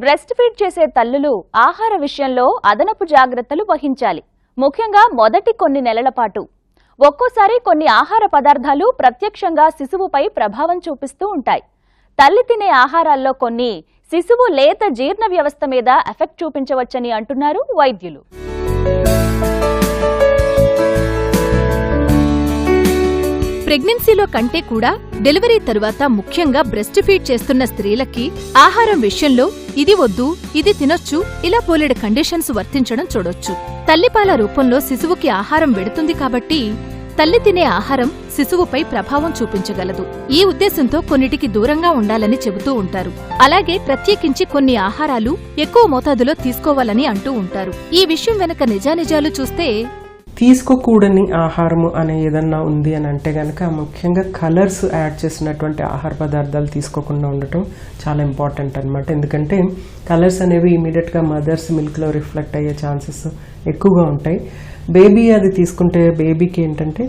Breast feed చేసే తల్లులు ఆహార విషయంలో అదనపు జాగ్రత్తలు వహించాలి. ముఖ్యంగా మొదటి కొన్ని నెలల పాటు ఒక్కోసారి కొన్ని ఆహార పదార్థాలు ప్రత్యక్షంగా శిశువుపై ప్రభావం చూపిస్తూ ఉంటాయి. తల్లి తినే ఆహారాల్లో కొన్ని శిశువు లేత జీర్ణ వ్యవస్థ మీద ఎఫెక్ట్ చూపించవచ్చని అంటున్నారు వైద్యులు. ప్రెగ్నెన్సీలో కంటే కూడా డెలివరీ తరువాత ముఖ్యంగా బ్రెస్ట్ ఫీడ్ చేస్తున్న స్త్రీలకి ఆహారం విషయంలో ఇది వద్దు, ఇది తినొచ్చు, ఇలా పోలేడు కండిషన్స్ వర్తించడం చూడొచ్చు. తల్లిపాల రూపంలో శిశువుకి ఆహారం వెడుతుంది కాబట్టి తల్లి తినే ఆహారం శిశువుపై ప్రభావం చూపించగలదు. ఈ ఉద్దేశంతో కొన్నిటికి దూరంగా ఉండాలని చెబుతూ ఉంటారు. అలాగే ప్రత్యేకించి కొన్ని ఆహారాలు ఎక్కువ మోతాదులో తీసుకోవాలని అంటూ ఉంటారు. ఈ విషయం వెనక నిజానిజాలు చూస్తే తీసుకోకూడని ఆహారము అనే ఏదన్నా ఉంది అని అంటే కనుక ముఖ్యంగా కలర్స్ యాడ్ చేసినటువంటి ఆహార పదార్థాలు తీసుకోకుండా ఉండటం చాలా ఇంపార్టెంట్ అనమాట. ఎందుకంటే కలర్స్ అనేవి ఇమీడియట్గా మదర్స్ మిల్క్లో రిఫ్లెక్ట్ అయ్యే ఛాన్సెస్ ఎక్కువగా ఉంటాయి. బేబీ అది తీసుకుంటే బేబీకి ఏంటంటే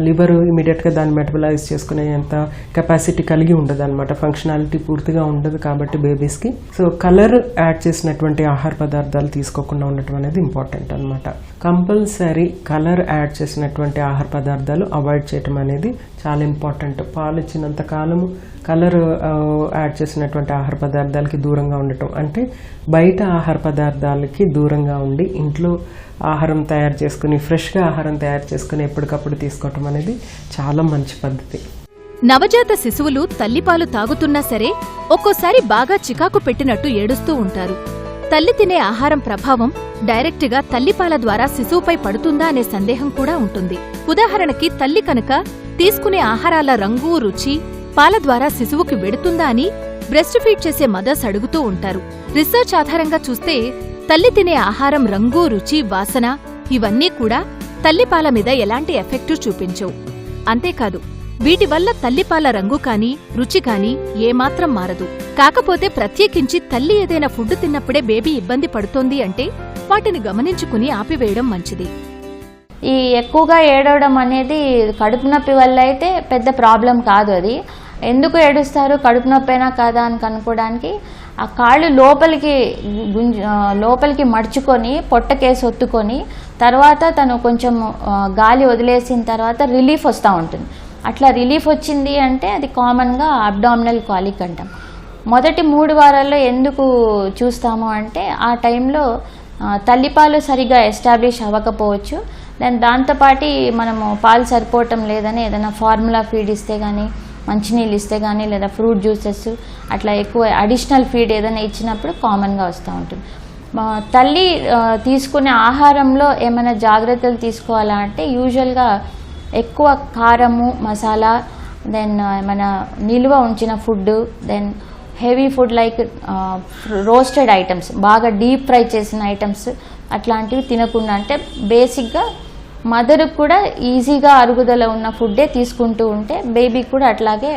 లివర్ ఇమీడియట్గా దాన్ని మెటబలైజ్ చేసుకునేంత కెపాసిటీ కలిగి ఉండదు అనమాట. ఫంక్షనాలిటీ పూర్తిగా ఉండదు కాబట్టి బేబీస్కి. సో కలర్ యాడ్ చేసినటువంటి ఆహార పదార్థాలు తీసుకోకుండా ఉండటం అనేది ఇంపార్టెంట్ అనమాట. కంపల్సరీ కలర్ యాడ్ చేసినటువంటి ఆహార పదార్థాలు అవాయిడ్ చేయటం అనేది చాలా ఇంపార్టెంట్. పాలు ఇచ్చినంత కాలము కలర్ యాడ్ చేసినటువంటి ఆహార పదార్థాలకి దూరంగా ఉండటం అంటే బయట ఆహార పదార్థాలకి దూరంగా ఉండి ఇంట్లో ఆహారం తయారు చేసుకుని ఫ్రెష్గా ఆహారం తయారు చేసుకుని ఎప్పటికప్పుడు తీసుకోవటం అనేది చాలా మంచి పద్ధతి. నవజాత శిశువులు తల్లిపాలు తాగుతున్నా సరే ఒక్కోసారి బాగా చికాకు పెట్టినట్టు ఏడుస్తూ ఉంటారు. తల్లి తినే ఆహారం ప్రభావం డైరెక్ట్గా తల్లిపాల ద్వారా శిశువుపై పడుతుందా అనే సందేహం కూడా ఉంటుంది. ఉదాహరణకి తల్లి కనుక తీసుకునే ఆహారాల రంగు, రుచి పాల ద్వారా శిశువుకి వెడుతుందా అని బ్రెస్ట్ ఫీడ్ చేసే మదర్స్ అడుగుతూ ఉంటారు. రీసెర్చ్ ఆధారంగా చూస్తే తల్లి తినే ఆహారం రంగు, రుచి, వాసన ఇవన్నీ కూడా తల్లిపాల మీద ఎలాంటి ఎఫెక్టు చూపించవు. అంతేకాదు వీటి వల్ల తల్లిపాల రంగు కాని రుచి కాని ఏమాత్రం మారదు. కాకపోతే ప్రత్యేకించి తల్లి ఏదైనా ఫుడ్ తిన్నప్పుడే బేబీ ఇబ్బంది పడుతోంది అంటే వాటిని గమనించుకుని ఆపివేయడం మంచిది. ఈ ఎక్కువగా ఏడవడం అనేది కడుపు నొప్పి వల్ల అయితే పెద్ద ప్రాబ్లం కాదు. అది ఎందుకు ఏడుస్తారు, కడుపు నొప్పైనా కాదా అని కనుక్కోవడానికి ఆ కాళ్ళు లోపలికి మడుచుకొని పొట్టకేసి ఒత్తుకొని తర్వాత తను కొంచెం గాలి వదిలేసిన తర్వాత రిలీఫ్ వస్తూ ఉంటుంది. అట్లా రిలీఫ్ వచ్చింది అంటే అది కామన్గా అబ్డామినల్ కాలిక్ అంటాం. మొదటి 3 వారాల్లో ఎందుకు చూస్తాము అంటే ఆ టైంలో తల్లిపాలు సరిగా ఎస్టాబ్లిష్ అవ్వకపోవచ్చు. దాంతోపాటు మనము పాలు సరిపోవటం లేదని ఏదైనా ఫార్ములా ఫీడ్ ఇస్తే కానీ, మంచినీళ్ళు ఇస్తే కానీ, లేదా ఫ్రూట్ జ్యూసెస్ అట్లా ఎక్కువ అడిషనల్ ఫీడ్ ఏదైనా ఇచ్చినప్పుడు కామన్గా వస్తూ ఉంటుంది. తల్లి తీసుకునే ఆహారంలో ఏమైనా జాగ్రత్తలు తీసుకోవాలా అంటే యూజువల్గా ఎక్కువ కారము, మసాలా, దెన్ ఏమైనా నిల్వ ఉంచిన food, then heavy food like roasted items, బాగా డీప్ ఫ్రై చేసిన ఐటమ్స్ అట్లాంటివి తినకుండా, అంటే బేసిక్గా మదర్కి కూడా ఈజీగా అరుగుదల ఉన్న ఫుడ్డే తీసుకుంటూ ఉంటే బేబీకి కూడా అట్లాగే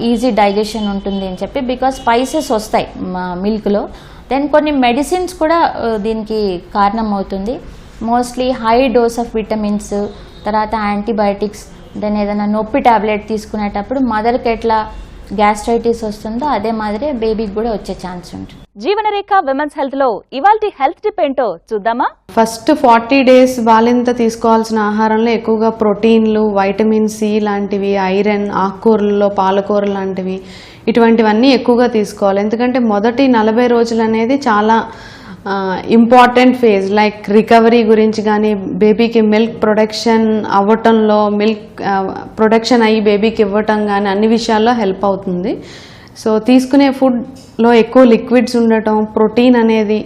ఈజీ డైజెషన్ ఉంటుంది అని చెప్పి. బికాస్ స్పైసెస్ వస్తాయి మిల్క్లో. దెన్ కొన్ని మెడిసిన్స్ కూడా దీనికి కారణం అవుతుంది. Mostly high dose of vitamins, తర్వాత యాంటీబయాటిక్స్, దెన్ ఏదైనా నొప్పి టాబ్లెట్ తీసుకునేటప్పుడు మదర్కి ఎట్లా గ్యాస్ట్రైటిస్ వస్తుందో అదే మాదిరి బేబీకి కూడా వచ్చే ఛాన్స్ ఉంటుంది. జీవనరేఖ విమెన్స్ హెల్త్ లో ఇవాల్టి హెల్త్ టిప్ ఏంటో చూద్దామా? ఫస్ట్ 40 days బాలింత తీసుకోవాల్సిన ఆహారంలో ఎక్కువగా ప్రోటీన్లు, వైటమిన్ సి లాంటివి, ఐరన్, ఆకుకూరల్లో పాలకూర లాంటివి ఇటువంటివన్నీ ఎక్కువగా తీసుకోవాలి. ఎందుకంటే మొదటి 40 రోజులు అనేది చాలా ఇంపార్టెంట్ ఫేజ్. లైక్ రికవరీ గురించి కానీ, బేబీకి మిల్క్ ప్రొడక్షన్ అవ్వటంలో, మిల్క్ ప్రొడక్షన్ అయ్యి బేబీకి ఇవ్వటం కానీ అన్ని విషయాల్లో హెల్ప్ అవుతుంది. సో తీసుకునే ఫుడ్లో ఎక్కువ లిక్విడ్స్ ఉండటం, ప్రోటీన్ అనేది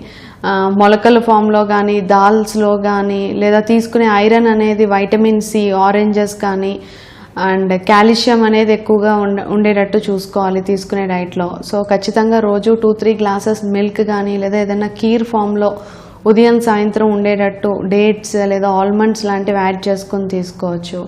మొలకల ఫామ్లో కానీ, దాల్స్లో కానీ, లేదా తీసుకునే ఐరన్ అనేది వైటమిన్ సి, ఆరెంజెస్ కానీ, అండ్ కాల్షియం అనేది ఎక్కువగా ఉండేటట్టు చూసుకోవాలి తీసుకునే డైట్లో. సో ఖచ్చితంగా రోజు 2-3 గ్లాసెస్ మిల్క్ కానీ, లేదా ఏదైనా కీర్ ఫామ్లో ఉదయం సాయంత్రం ఉండేటట్టు డేట్స్ లేదా ఆల్మండ్స్ లాంటివి యాడ్ చేసుకొని తీసుకోవచ్చు.